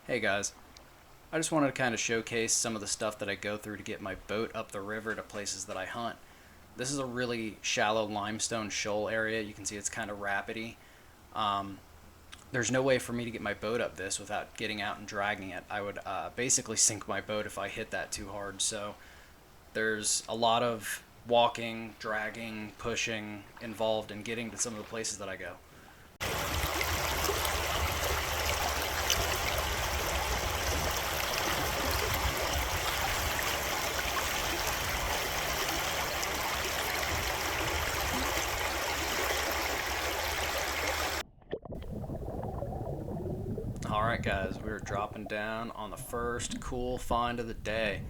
Hey guys, I just wanted to kind of showcase some of the stuff that I go through to get my boat up the river to places that I hunt. This is a really shallow limestone shoal area. You can see it's kind of rapidy. Um, there's no way for me to get my boat up this without getting out and dragging it. I would basically sink my boat if I hit that too hard. So there's a lot of walking, dragging, pushing involved in getting to some of the places that I go. Alright guys, we're dropping down on the first cool find of the day.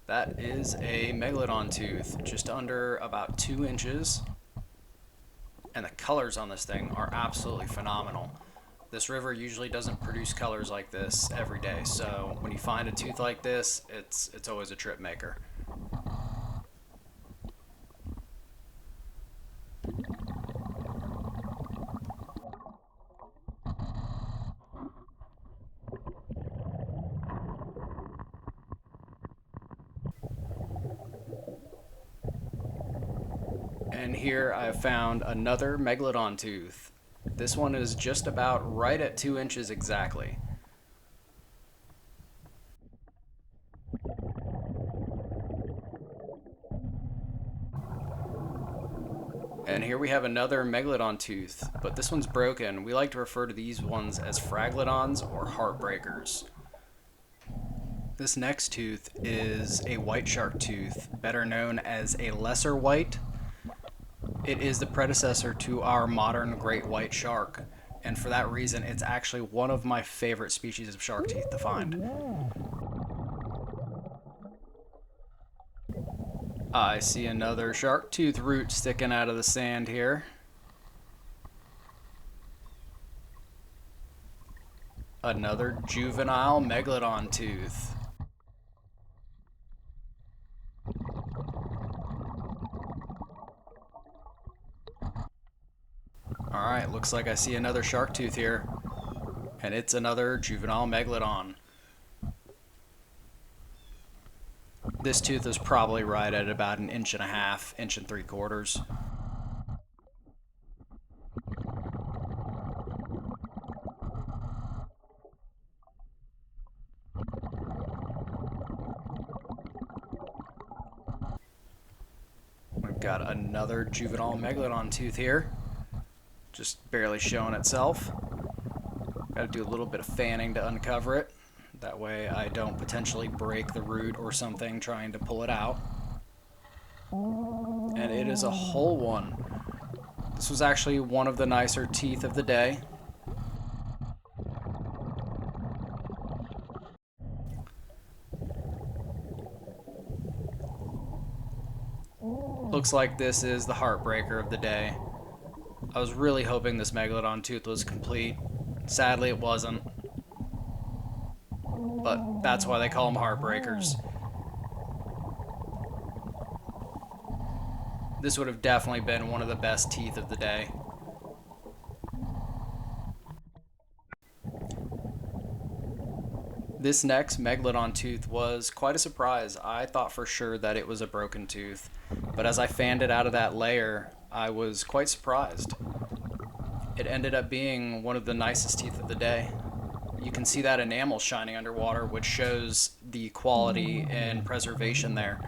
That is a Megalodon tooth, just under about 2 inches. And the colors on this thing are absolutely phenomenal. This river usually doesn't produce colors like this every day, so when you find a tooth like this, it's always a trip maker. And here I've found another Megalodon tooth. This one is just about right at 2 inches exactly. And here we have another Megalodon tooth, but this one's broken. We like to refer to these ones as Fraglodons or Heartbreakers. This next tooth is a white shark tooth, better known as a lesser white. It is the predecessor to our modern great white shark, and for that reason it's actually one of my favorite species of shark teeth to find. I see another shark tooth root sticking out of the sand here. Another juvenile Megalodon tooth. Alright, looks like I see another shark tooth here. And it's another juvenile Megalodon. This tooth is probably right at about 1.5 inches, 1.75 inches. We've got another juvenile Megalodon tooth here. Just barely showing itself. Gotta do a little bit of fanning to uncover it. That way I don't potentially break the root or something trying to pull it out. And it is a whole one. This was actually one of the nicer teeth of the day. Looks like this is the heartbreaker of the day. I was really hoping this Megalodon tooth was complete. Sadly, it wasn't. But that's why they call them heartbreakers. This would have definitely been one of the best teeth of the day. This next Megalodon tooth was quite a surprise. I thought for sure that it was a broken tooth, but as I fanned it out of that layer, I was quite surprised. It ended up being one of the nicest teeth of the day. You can see that enamel shining underwater, which shows the quality and preservation there.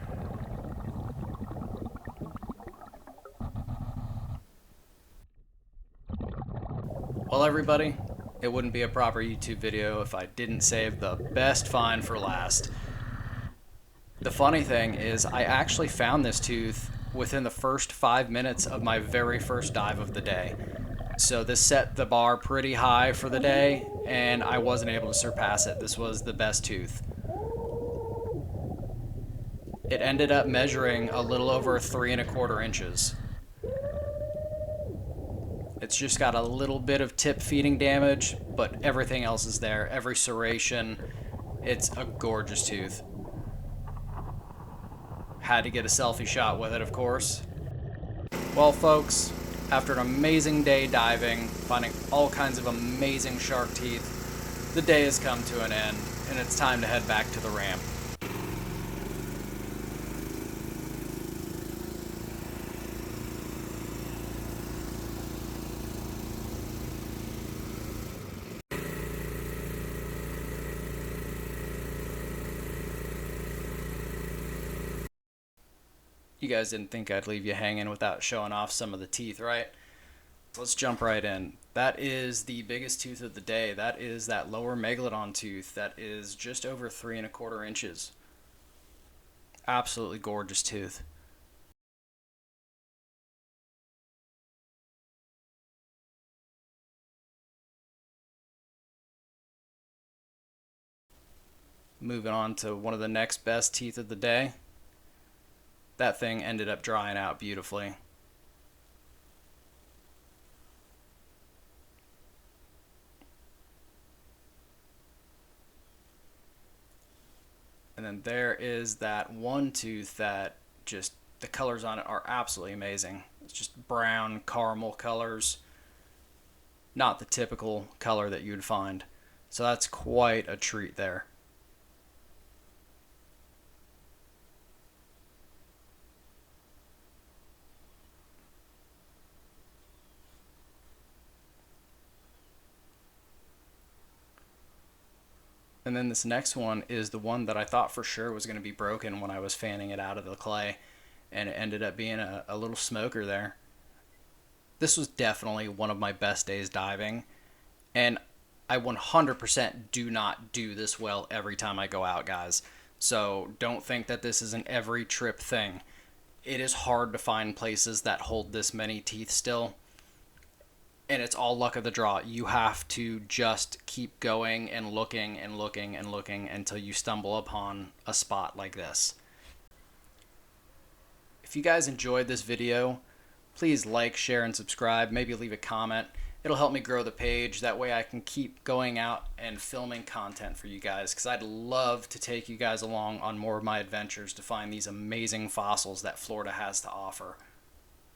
Well, everybody, it wouldn't be a proper YouTube video if I didn't save the best find for last. The funny thing is, I actually found this tooth within the first 5 minutes of my very first dive of the day. So this set the bar pretty high for the day, and I wasn't able to surpass it. This was the best tooth. It ended up measuring a little over 3.25 inches. It's just got a little bit of tip feeding damage, but everything else is there. Every serration. It's a gorgeous tooth. Had to get a selfie shot with it, of course. Well, folks, after an amazing day diving, finding all kinds of amazing shark teeth, the day has come to an end, and it's time to head back to the ramp. You guys didn't think I'd leave you hanging without showing off some of the teeth, right? Let's jump right in. That is the biggest tooth of the day. That is that lower Megalodon tooth that is just over 3¼ inches. Absolutely gorgeous tooth. Moving on to one of the next best teeth of the day. That thing ended up drying out beautifully. And then there is that one tooth that just, the colors on it are absolutely amazing. It's just brown caramel colors, not the typical color that you'd find. So that's quite a treat there. And then this next one is the one that I thought for sure was going to be broken when I was fanning it out of the clay, and it ended up being a little smoker there. This was definitely one of my best days diving, and I 100% do not do this well every time I go out, guys. So don't think that this is an every trip thing. It is hard to find places that hold this many teeth still, and it's all luck of the draw. You have to just keep going and looking and looking and looking until you stumble upon a spot like this. If you guys enjoyed this video, please like, share, and subscribe. Maybe leave a comment. It'll help me grow the page. That way I can keep going out and filming content for you guys, because I'd love to take you guys along on more of my adventures to find these amazing fossils that Florida has to offer.